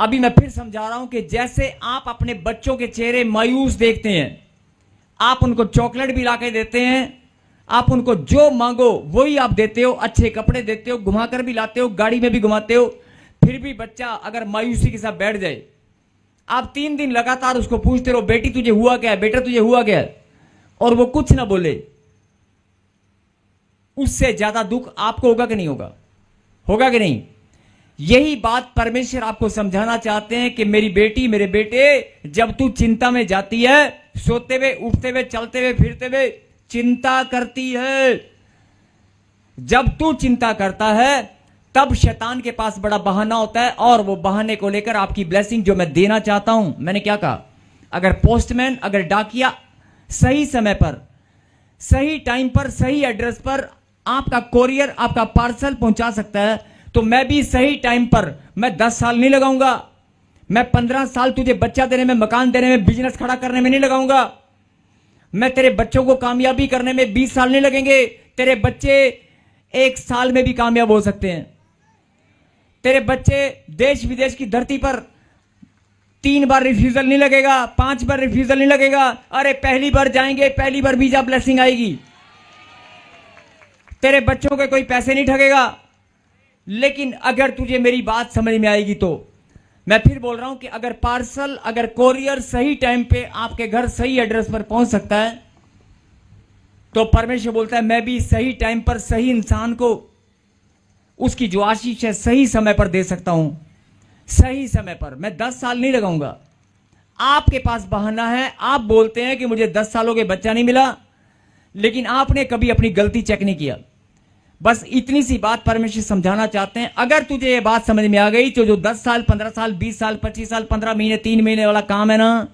अभी मैं फिर समझा रहा हूं कि जैसे आप अपने बच्चों के चेहरे मायूस देखते हैं, आप उनको चॉकलेट भी लाके देते हैं, आप उनको जो मांगो वही आप देते हो, अच्छे कपड़े देते हो, घुमाकर भी लाते हो, गाड़ी में भी घुमाते हो, फिर भी बच्चा अगर मायूसी के साथ बैठ जाए, आप 3 दिन लगातार उसको पूछते रहो, बेटी तुझे हुआ क्या है, बेटा तुझे हुआ क्या है, और वो कुछ ना बोले, उससे ज्यादा दुख आपको होगा कि नहीं होगा? होगा कि नहीं? यही बात परमेश्वर आपको समझाना चाहते हैं कि मेरी बेटी, मेरे बेटे, जब तू चिंता में जाती है, सोते हुए, उठते हुए, चलते हुए, फिरते हुए चिंता करती है, जब तू चिंता करता है तब शैतान के पास बड़ा बहाना होता है, और वो बहाने को लेकर आपकी ब्लेसिंग जो मैं देना चाहता हूं, मैंने क्या कहा, अगर पोस्टमैन, अगर डाकिया सही समय पर, सही टाइम पर, सही एड्रेस पर आपका कोरियर, आपका पार्सल पहुंचा सकता है, तो मैं भी सही टाइम पर, मैं 10 साल नहीं लगाऊंगा, मैं 15 साल तुझे बच्चा देने में, मकान देने में, बिजनेस खड़ा करने में नहीं लगाऊंगा, मैं तेरे बच्चों को कामयाबी करने में 20 साल नहीं लगेंगे, तेरे बच्चे 1 साल में भी कामयाब हो सकते हैं, तेरे बच्चे देश विदेश की धरती पर 3 बार रिफ्यूजल नहीं लगेगा, 5 बार रिफ्यूजल नहीं लगेगा, अरे पहली बार जाएंगे, पहली बार वीजा ब्लेसिंग आएगी, तेरे बच्चों के कोई पैसे नहीं ठगेगा। लेकिन अगर तुझे मेरी बात समझ में आएगी तो मैं फिर बोल रहा हूं कि अगर पार्सल, अगर कोरियर सही टाइम पे आपके घर सही एड्रेस पर पहुंच सकता है, तो परमेश्वर बोलता है मैं भी सही टाइम पर सही इंसान को उसकी जो आशीष है सही समय पर दे सकता हूं, सही समय पर। मैं 10 साल नहीं लगाऊंगा। आपके पास बहाना है, आप बोलते हैं कि मुझे 10 सालों के बच्चा नहीं मिला, लेकिन आपने कभी अपनी गलती चेक नहीं किया। बस इतनी सी बात परमेश्वर समझाना चाहते हैं। अगर तुझे ये बात समझ में आ गई तो जो 10 साल, 15 साल, 20 साल, 25 साल, 15 महीने, 3 महीने वाला काम है ना,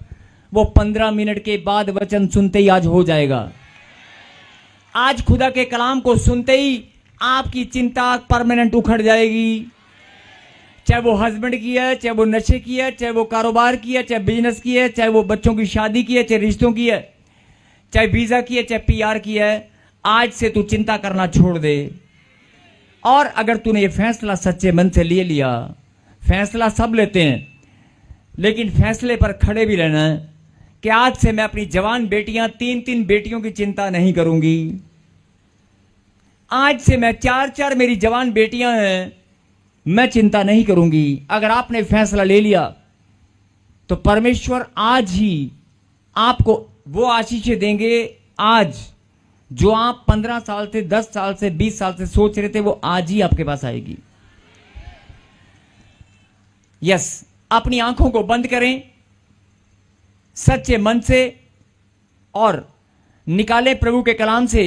वो 15 मिनट के बाद वचन सुनते ही आज हो जाएगा। आज खुदा के कलाम को सुनते ही आपकी चिंता परमानेंट उखड़ जाएगी। चाहे वो हस्बैंड की है, चाहे वो नशे की है, चाहे वो कारोबार की है, चाहे बिजनेस की है, चाहे वो बच्चों की शादी की है, चाहे रिश्तों की है, चाहे वीजा की है, चाहे पीआर की है, आज से तू चिंता करना छोड़ दे। और अगर तूने ये फैसला सच्चे मन से ले लिया, फैसला सब लेते हैं, लेकिन फैसले पर खड़े भी रहना है कि आज से मैं अपनी जवान बेटियां, 3-3 बेटियों की चिंता नहीं करूंगी। आज से मैं 4-4 मेरी जवान बेटियां हैं, मैं चिंता नहीं करूंगी। अगर आपने फैसला ले लिया तो परमेश्वर आज ही आपको वो आशीषें देंगे, आज जो आप 15 साल से, 10 साल से, 20 साल से सोच रहे थे, वो आज ही आपके पास आएगी। यस, अपनी आंखों को बंद करें सच्चे मन से और निकालें प्रभु के कलाम से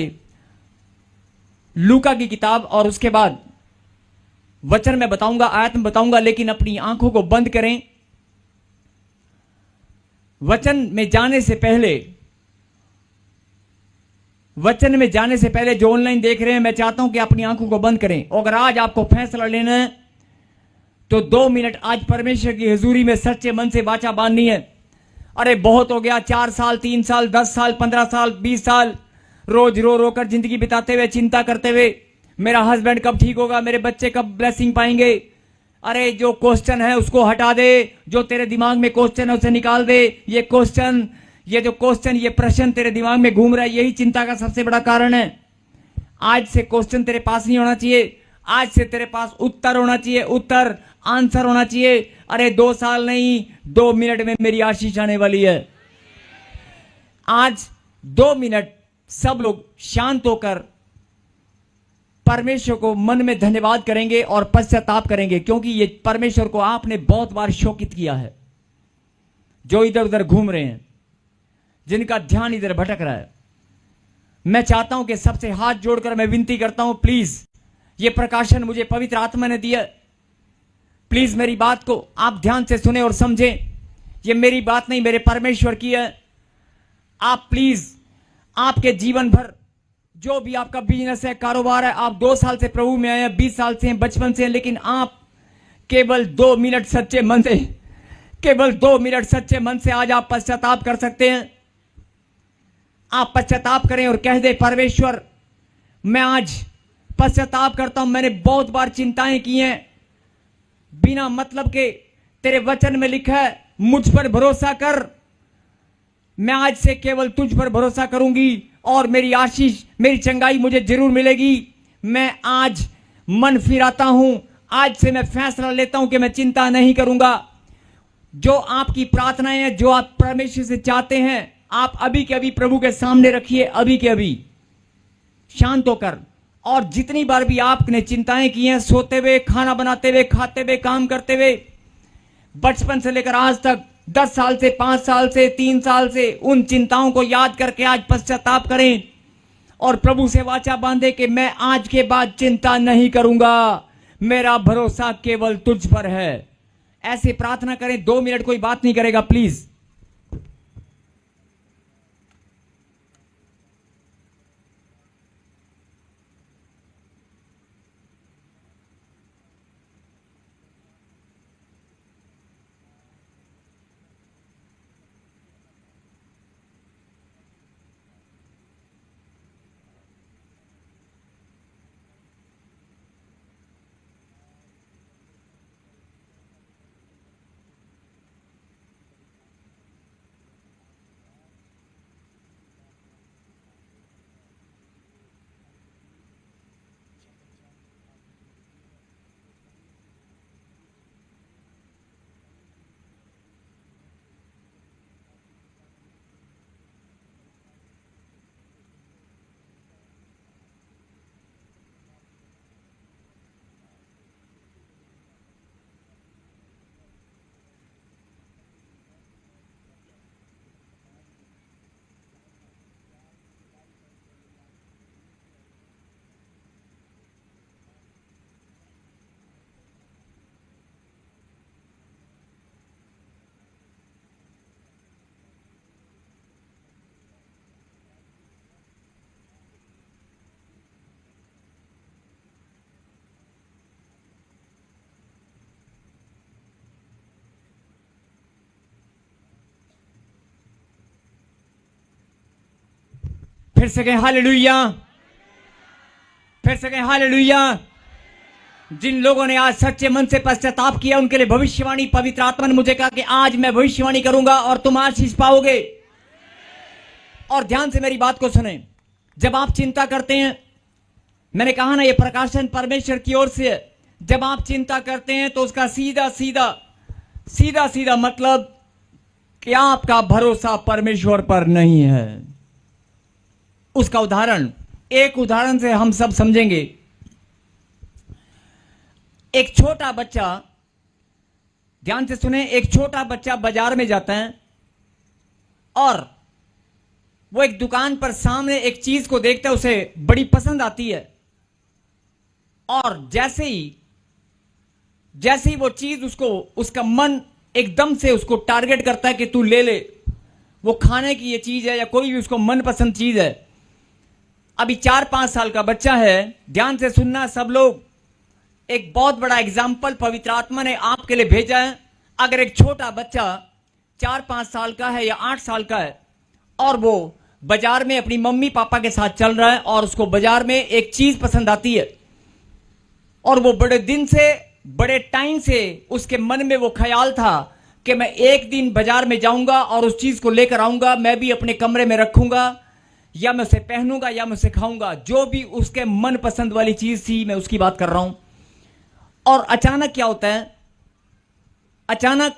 लूका की किताब, और उसके बाद वचन में बताऊंगा, आयत में बताऊंगा, लेकिन अपनी आंखों को बंद करें। वचन में जाने से पहले, वचन में जाने से पहले जो ऑनलाइन देख रहे हैं, मैं चाहता हूं कि अपनी आंखों को बंद करें। अगर आज आपको फैसला लेना है तो 2 मिनट आज परमेश्वर की हुजूरी में सच्चे मन से वाचा बांधनी है। अरे बहुत हो गया, 4 साल, 3 साल, 10 साल, 15 साल, 20 साल रोज रो रो कर जिंदगी बिताते हुए, चिंता करते हुए, मेरा हस्बैंड कब ठीक होगा, मेरे बच्चे कब ब्लेसिंग पाएंगे। अरे जो क्वेश्चन है उसको हटा दे, जो तेरे दिमाग में क्वेश्चन है उसे निकाल दे। ये क्वेश्चन, ये जो क्वेश्चन, ये प्रश्न तेरे दिमाग में घूम रहा है, यही चिंता का सबसे बड़ा कारण है। आज से क्वेश्चन तेरे पास नहीं होना चाहिए, आज से तेरे पास उत्तर होना चाहिए, उत्तर, आंसर होना चाहिए। अरे 2 साल नहीं, 2 मिनट में मेरी आशीष आने वाली है। आज 2 मिनट सब लोग शांत होकर परमेश्वर को मन में धन्यवाद करेंगे और पश्चाताप करेंगे, क्योंकि ये परमेश्वर को आपने बहुत बार शोकित किया है। जो इधर उधर घूम रहे हैं, जिनका ध्यान इधर भटक रहा है, मैं चाहता हूं कि सबसे हाथ जोड़कर मैं विनती करता हूं, प्लीज ये प्रकाशन मुझे पवित्र आत्मा ने दिया, प्लीज मेरी बात को आप ध्यान से सुने और समझें। ये मेरी बात नहीं, मेरे परमेश्वर की है। आप प्लीज, आपके जीवन भर जो भी आपका बिजनेस है, कारोबार है, आप 2 साल से प्रभु में आए हैं, 20 साल से हैं, बचपन से हैं, लेकिन आप केवल 2 मिनट सच्चे मन से, केवल 2 मिनट सच्चे मन से आज आप पश्चाताप कर सकते हैं। आप पश्चाताप करें और कह दे, परमेश्वर मैं आज पश्चाताप करता हूं, मैंने बहुत बार चिंताएं की हैं, बिना मतलब के तेरे वचन में लिखा है मुझ पर भरोसा कर, मैं आज से केवल तुझ पर भरोसा करूंगी और मेरी आशीष, मेरी चंगाई मुझे जरूर मिलेगी। मैं आज मन फिराता हूं, आज से मैं फैसला लेता हूं कि मैं चिंता नहीं करूंगा। जो आपकी प्रार्थनाएं हैं, जो आप परमेश्वर से चाहते हैं, आप अभी के अभी प्रभु के सामने रखिए, अभी के अभी शांत होकर। और जितनी बार भी आपने चिंताएं की हैं, सोते हुए, खाना बनाते हुए, खाते हुए, काम करते हुए, बचपन से लेकर आज तक, 10 साल से, 5 साल से, 3 साल से, उन चिंताओं को याद करके आज पश्चाताप करें और प्रभु से वाचा बांधे कि मैं आज के बाद चिंता नहीं करूंगा, मेरा भरोसा केवल तुझ पर है। ऐसे प्रार्थना करें। 2 मिनट कोई बात नहीं करेगा, प्लीज। फिर से कहें हालेलुया, फिर से कहें हालेलुया। जिन लोगों ने आज सच्चे मन से पश्चाताप किया, उनके लिए भविष्यवाणी, पवित्र आत्मा ने मुझे कहा कि आज मैं भविष्यवाणी करूंगा और तुम आशीष पाओगे। और ध्यान से मेरी बात को सुने। जब आप चिंता करते हैं, मैंने कहा ना, ये प्रकाशन परमेश्वर की ओर से है। जब आप चिंता करते हैं तो उसका सीधा सीधा मतलब कि आपका भरोसा परमेश्वर पर नहीं है। उसका उदाहरण, एक उदाहरण से हम सब समझेंगे। एक छोटा बच्चा, ध्यान से सुने, एक छोटा बच्चा बाजार में जाता है और वो एक दुकान पर सामने एक चीज को देखता है, उसे बड़ी पसंद आती है। और जैसे ही वो चीज उसका मन एकदम से उसको टारगेट करता है कि तू ले ले, वो खाने की ये चीज है या कोई भी उसको मनपसंद चीज है। अभी 4-5 साल का बच्चा है। ध्यान से सुनना सब लोग, एक बहुत बड़ा एग्जाम्पल पवित्र आत्मा ने आपके लिए भेजा है। अगर एक छोटा बच्चा 4-5 साल का है या 8 साल का है और वो बाजार में अपनी मम्मी पापा के साथ चल रहा है और उसको बाजार में एक चीज पसंद आती है और वो बड़े टाइम से उसके मन में वो ख्याल था कि मैं एक दिन बाजार में जाऊंगा और उस चीज को लेकर आऊंगा, मैं भी अपने कमरे में रखूंगा, या मैं उसे पहनूंगा या मैं उसे खाऊंगा। जो भी उसके मन पसंद वाली चीज थी, मैं उसकी बात कर रहा हूं। और अचानक क्या होता है, अचानक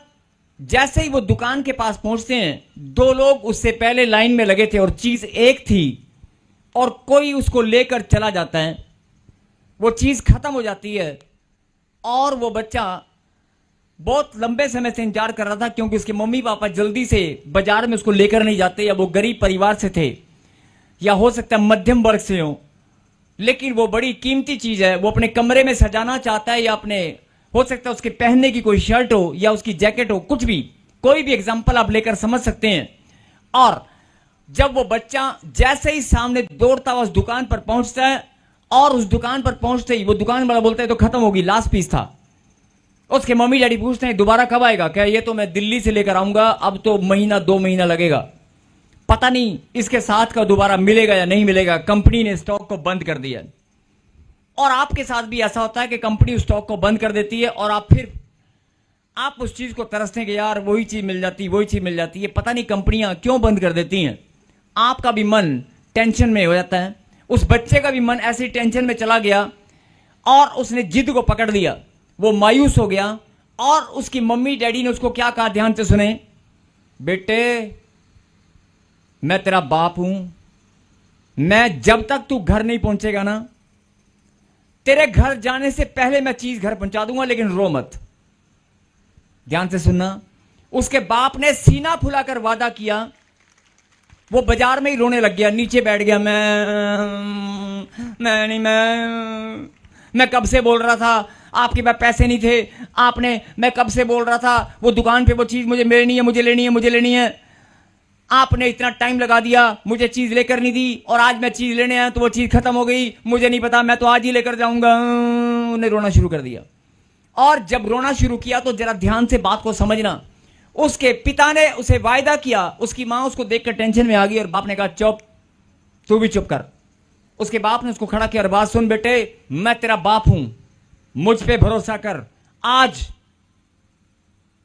जैसे ही वो दुकान के पास पहुंचते हैं, 2 लोग उससे पहले लाइन में लगे थे और चीज एक थी और कोई उसको लेकर चला जाता है। वो चीज खत्म हो जाती है और वो बच्चा बहुत लंबे समय से इंतजार कर रहा था, क्योंकि उसके मम्मी पापा जल्दी से बाजार में उसको लेकर नहीं जाते, या वो गरीब परिवार से थे या हो सकता है मध्यम वर्ग से हो, लेकिन वो बड़ी कीमती चीज है, वो अपने कमरे में सजाना चाहता है, या अपने हो सकता है उसके पहनने की कोई शर्ट हो या उसकी जैकेट हो, कुछ भी, कोई भी एग्जाम्पल आप लेकर समझ सकते हैं। और जब वो बच्चा जैसे ही सामने दौड़ता हुआ उस दुकान पर पहुंचता है और उस दुकान पर पहुंचते ही वो दुकान वाला बोलता है तो खत्म होगी, लास्ट पीस था। उसके मम्मी डैडी पूछते हैं दोबारा कब आएगा? क्या ये तो मैं दिल्ली से लेकर आऊंगा, अब तो 1-2 महीना लगेगा, पता नहीं इसके साथ का दोबारा मिलेगा या नहीं मिलेगा, कंपनी ने स्टॉक को बंद कर दिया। और आपके साथ भी ऐसा होता है कि कंपनी उस स्टॉक को बंद कर देती है और आप फिर आप उस चीज को तरसते कि यार वही चीज मिल जाती, वही चीज मिल जाती है। पता नहीं कंपनियां क्यों बंद कर देती हैं। आपका भी मन टेंशन में हो जाता है, उस बच्चे का भी मन ऐसी टेंशन में चला गया और उसने जिद को पकड़ लिया, वो मायूस हो गया। और उसकी मम्मी डैडी ने उसको क्या कहा, ध्यान से सुने, बेटे मैं तेरा बाप हूं, मैं जब तक तू घर नहीं पहुंचेगा ना, तेरे घर जाने से पहले मैं चीज घर पहुंचा दूंगा, लेकिन रो मत। ध्यान से सुनना। उसके बाप ने सीना फुलाकर वादा किया। वो बाजार में ही रोने लग गया, नीचे बैठ गया। मैं कब से बोल रहा था, आपके पास पैसे नहीं थे, मैं कब से बोल रहा था वो दुकान पे वो चीज मुझे लेनी है, मुझे लेनी है। आपने इतना टाइम लगा दिया, मुझे चीज लेकर नहीं दी, और आज मैं चीज लेने आया तो वो चीज खत्म हो गई, मुझे नहीं पता, मैं तो आज ही लेकर जाऊंगा। उन्हें रोना शुरू कर दिया। और जब रोना शुरू किया तो जरा ध्यान से बात को समझना। उसके पिता ने उसे वायदा किया, उसकी मां उसको देखकर टेंशन में आ गई और बाप ने कहा चुप, तू भी चुप कर। उसके बाप ने उसको खड़ा किया और बात सुन बेटे, मैं तेरा बाप हूं, मुझ पे भरोसा कर। आज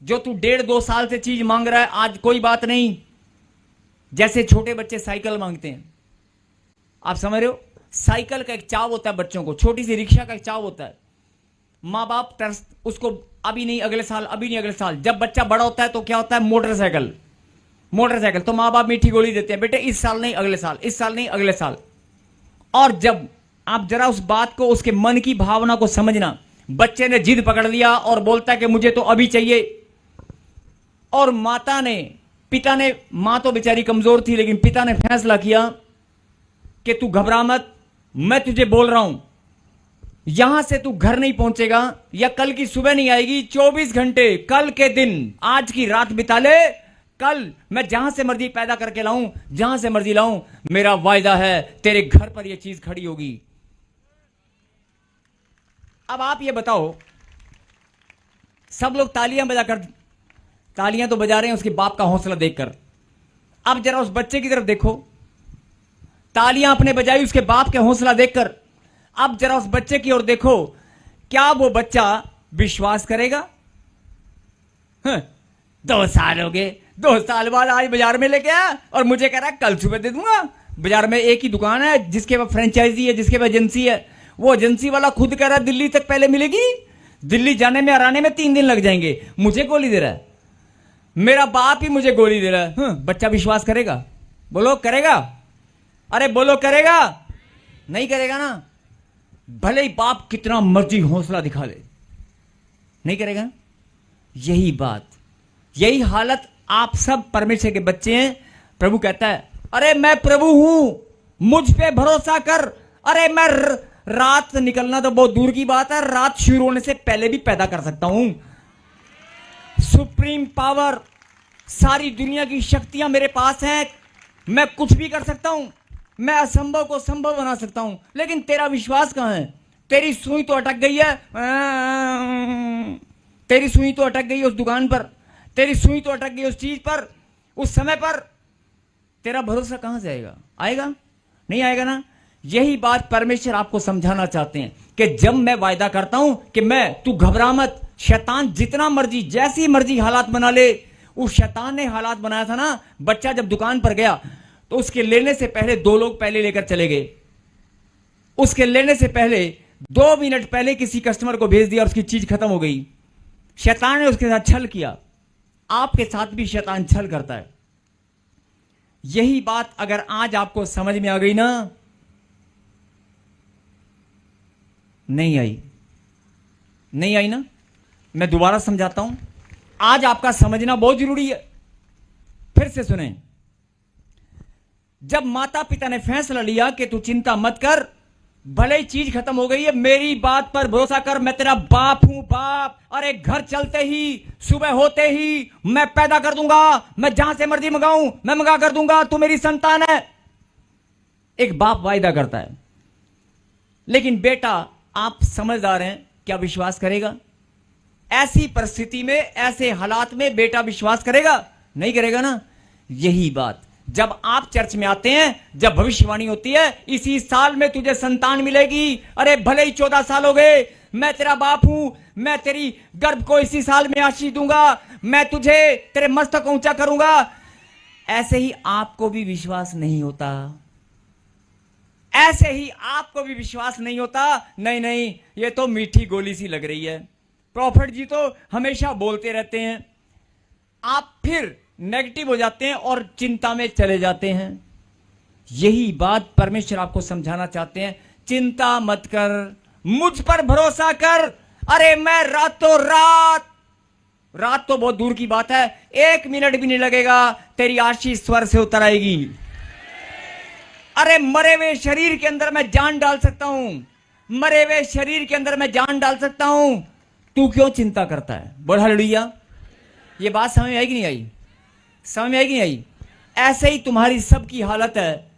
जो तू 1.5-2 साल से चीज मांग रहा है, आज कोई बात नहीं। जैसे छोटे बच्चे साइकिल मांगते हैं, आप समझ रहे हो, साइकिल का एक चाव होता है बच्चों को, छोटी सी रिक्शा का एक चाव होता है। माँ बाप उसको अभी नहीं अगले साल, अभी नहीं अगले साल। जब बच्चा बड़ा होता है तो क्या होता है, मोटरसाइकिल। तो माँ बाप मीठी गोली देते हैं, बेटे इस साल नहीं अगले साल, इस साल नहीं अगले साल। और जब आप जरा उस बात को, उसके मन की भावना को समझना, बच्चे ने जिद पकड़ लिया और बोलता है कि मुझे तो अभी चाहिए। और पिता ने, मां तो बेचारी कमजोर थी, लेकिन पिता ने फैसला किया कि तू घबरा मत, मैं तुझे बोल रहा हूं, यहां से तू घर नहीं पहुंचेगा या कल की सुबह नहीं आएगी, 24 घंटे कल के दिन, आज की रात बिता ले, कल मैं जहां से मर्जी पैदा करके लाऊं, जहां से मर्जी लाऊं, मेरा वायदा है तेरे घर पर यह चीज खड़ी होगी। अब आप ये बताओ, सब लोग तालियां तो बजा रहे हैं उसके बाप का हौसला देखकर। अब जरा उस बच्चे की तरफ देखो, तालियां आपने बजाई उसके बाप के हौसला देखकर। अब जरा उस बच्चे की ओर देखो, क्या वो बच्चा विश्वास करेगा? 2 साल हो गए, 2 साल बाद आज बाजार में लेके आया और मुझे कह रहा है कल सुबह दे दूंगा। बाजार में एक ही दुकान है जिसके पास फ्रेंचाइजी है, जिसके पास एजेंसी है, वो एजेंसी वाला खुद कह रहा है दिल्ली तक पहले मिलेगी, दिल्ली जाने में और आने में 3 दिन लग जाएंगे, मुझे गोली दे रहा है, मेरा बाप ही मुझे गोली दे रहा है। बच्चा विश्वास करेगा? बोलो करेगा? अरे बोलो करेगा? नहीं करेगा ना, भले ही बाप कितना मर्जी हौसला दिखा ले, नहीं करेगा। यही बात, यही हालत आप सब परमेश्वर के बच्चे हैं। प्रभु कहता है अरे मैं प्रभु हूं, मुझ पे भरोसा कर। अरे मैं रात निकलना तो बहुत दूर की बात है, रात शुरू होने से पहले भी पैदा कर सकता हूं। सुप्रीम पावर, सारी दुनिया की शक्तियां मेरे पास हैं, मैं कुछ भी कर सकता हूं, मैं असंभव को संभव बना सकता हूं। लेकिन तेरा विश्वास कहां है? तेरी सुई तो अटक गई है, तेरी सुई तो अटक गई उस दुकान पर, तेरी सुई तो अटक गई उस चीज पर, उस समय पर। तेरा भरोसा कहां से आएगा? आएगा नहीं आएगा ना। यही बात परमेश्वर आपको समझाना चाहते हैं कि जब मैं वायदा करता हूं कि तू घबरा मत, शैतान जितना मर्जी जैसी मर्जी हालात बना ले, उस शैतान ने हालात बनाया था ना। बच्चा जब दुकान पर गया तो उसके लेने से पहले 2 लोग पहले लेकर चले गए, उसके लेने से पहले 2 मिनट पहले किसी कस्टमर को भेज दिया और उसकी चीज खत्म हो गई। शैतान ने उसके साथ छल किया। आपके साथ भी शैतान छल करता है। यही बात अगर आज आपको समझ में आ गई ना, नहीं आई ना, मैं दोबारा समझाता हूं, आज आपका समझना बहुत जरूरी है। फिर से सुने, जब माता पिता ने फैसला लिया कि तू चिंता मत कर, भले ही चीज खत्म हो गई है, मेरी बात पर भरोसा कर, मैं तेरा बाप हूं, बाप। अरे घर चलते ही, सुबह होते ही मैं पैदा कर दूंगा, मैं जहां से मर्जी मंगाऊं मैं मंगा कर दूंगा, तू मेरी संतान है। एक बाप वायदा करता है, लेकिन बेटा आप समझदार हैं, क्या विश्वास करेगा? ऐसी परिस्थिति में, ऐसे हालात में बेटा विश्वास करेगा? नहीं करेगा ना। यही बात जब आप चर्च में आते हैं, जब भविष्यवाणी होती है इसी साल में तुझे संतान मिलेगी, अरे भले ही 14 साल हो गए, मैं तेरा बाप हूं, मैं तेरी गर्भ को इसी साल में आशीष दूंगा, मैं तुझे तेरे मस्तक को ऊंचा करूंगा। ऐसे ही आपको भी विश्वास नहीं होता, ऐसे ही आपको भी विश्वास नहीं होता। नहीं नहीं, ये तो मीठी गोली सी लग रही है, प्रॉफिट जी तो हमेशा बोलते रहते हैं। आप फिर नेगेटिव हो जाते हैं और चिंता में चले जाते हैं। यही बात परमेश्वर आपको समझाना चाहते हैं। चिंता मत कर, मुझ पर भरोसा कर। अरे मैं रातों रात तो बहुत दूर की बात है, 1 मिनट भी नहीं लगेगा, तेरी आशीष स्वर से उतर आएगी। अरे मरे हुए शरीर के अंदर मैं जान डाल सकता हूं, मरे हुए शरीर के अंदर मैं जान डाल सकता हूं। तू क्यों चिंता करता है? बोल हालेलुया। ये बात समझ में आई कि नहीं आई? समझ में आई कि नहीं आई? ऐसे ही तुम्हारी सबकी हालत है।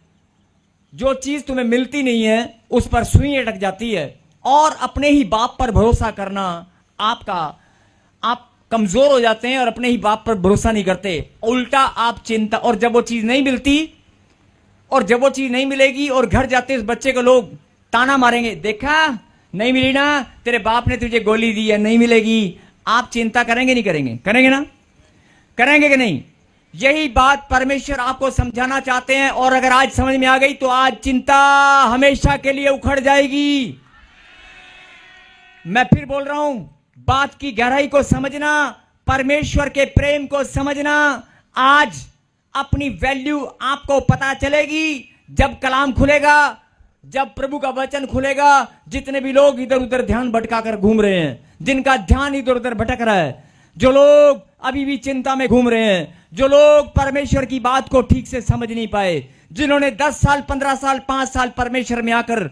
जो चीज तुम्हें मिलती नहीं है उस पर सुई अटक जाती है, और अपने ही बाप पर भरोसा करना आप कमजोर हो जाते हैं और अपने ही बाप पर भरोसा नहीं करते। उल्टा आप चिंता, और जब वो चीज नहीं मिलती, और जब वो चीज नहीं मिलेगी और घर जाते उस बच्चे को लोग ताना मारेंगे, देखा नहीं मिली ना, तेरे बाप ने तुझे गोली दी है, नहीं मिलेगी। आप चिंता करेंगे नहीं करेंगे? करेंगे ना? करेंगे कि नहीं? यही बात परमेश्वर आपको समझाना चाहते हैं। और अगर आज समझ में आ गई तो आज चिंता हमेशा के लिए उखड़ जाएगी। मैं फिर बोल रहा हूं, बात की गहराई को समझना, परमेश्वर के प्रेम को समझना। आज अपनी वैल्यू आपको पता चलेगी जब कलाम खुलेगा, जब प्रभु का वचन खुलेगा। जितने भी लोग इधर उधर ध्यान भटका कर घूम रहे हैं, जिनका ध्यान इधर उधर भटक रहा है, जो लोग अभी भी चिंता में घूम रहे हैं, जो लोग परमेश्वर की बात को ठीक से समझ नहीं पाए, जिन्होंने 10 साल 15 साल 5 साल परमेश्वर में आकर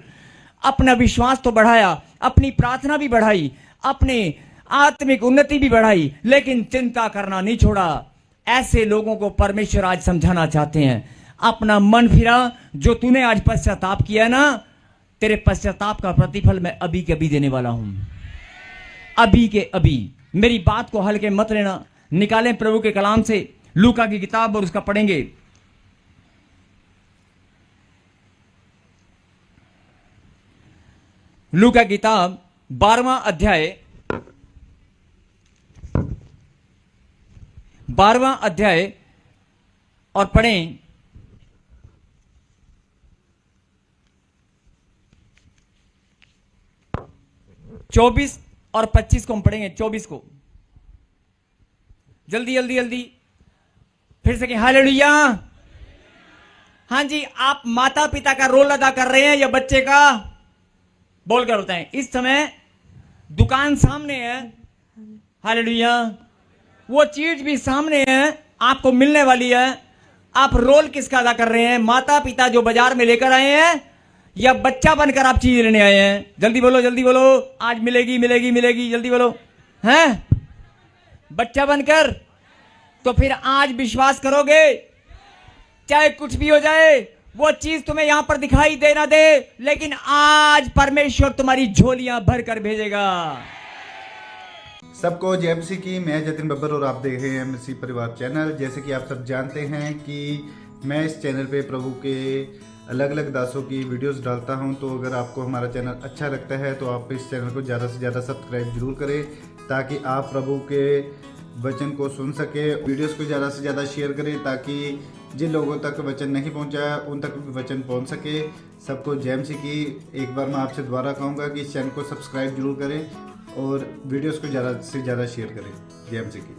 अपना विश्वास तो बढ़ाया, अपनी प्रार्थना भी बढ़ाई, अपने आत्मिक उन्नति भी बढ़ाई, लेकिन चिंता करना नहीं छोड़ा। ऐसे लोगों को परमेश्वर आज समझाना चाहते हैं, अपना मन फिरा। जो तूने आज पश्चाताप किया है ना, तेरे पश्चाताप का प्रतिफल मैं अभी के अभी देने वाला हूं, अभी के अभी। मेरी बात को हल्के मत लेना। निकालें प्रभु के कलाम से लूका की किताब और उसका पढ़ेंगे। लूका की किताब 12वां अध्याय और पढ़ें 24 और 25 को हम पढ़ेंगे। 24 को जल्दी जल्दी जल्दी फिर से कहें हालेलुया। हाँ जी, आप माता पिता का रोल अदा कर रहे हैं या बच्चे का? बोलकर बताएं। इस समय दुकान सामने है, हालेलुया, वो चीज भी सामने है, आपको मिलने वाली है। आप रोल किसका अदा कर रहे हैं? माता पिता जो बाजार में लेकर आए हैं, या बच्चा बनकर आप चीज लेने आए हैं? जल्दी बोलो, जल्दी बोलो। आज मिलेगी मिलेगी मिलेगी, जल्दी बोलो। हैं? बच्चा बनकर। तो फिर आज विश्वास करोगे, चाहे कुछ भी हो जाए, वो चीज तुम्हें यहां पर दिखाई दे ना दे, लेकिन आज परमेश्वर तुम्हारी झोलियां भर कर भेजेगा। सबको जय मसीह की। मैं जतिन बब्बर और आप देख रहे हैं मसीह परिवार चैनल। जैसे कि आप सब जानते हैं कि मैं इस चैनल पे प्रभु के अलग अलग दासों की वीडियोस डालता हूं, तो अगर आपको हमारा चैनल अच्छा लगता है तो आप इस चैनल को ज़्यादा से ज़्यादा सब्सक्राइब जरूर करें, ताकि आप प्रभु के वचन को सुन सके। वीडियोस को ज़्यादा से ज़्यादा शेयर करें, ताकि जिन लोगों तक वचन नहीं पहुंचा उन तक भी वचन पहुंच सके। सबको जय मसीह की। एक बार मैं आपसे दोबारा कहूँगा कि इस चैनल को सब्सक्राइब जरूर करें और वीडियोस को ज़्यादा से ज़्यादा शेयर करें। जय मसीह की।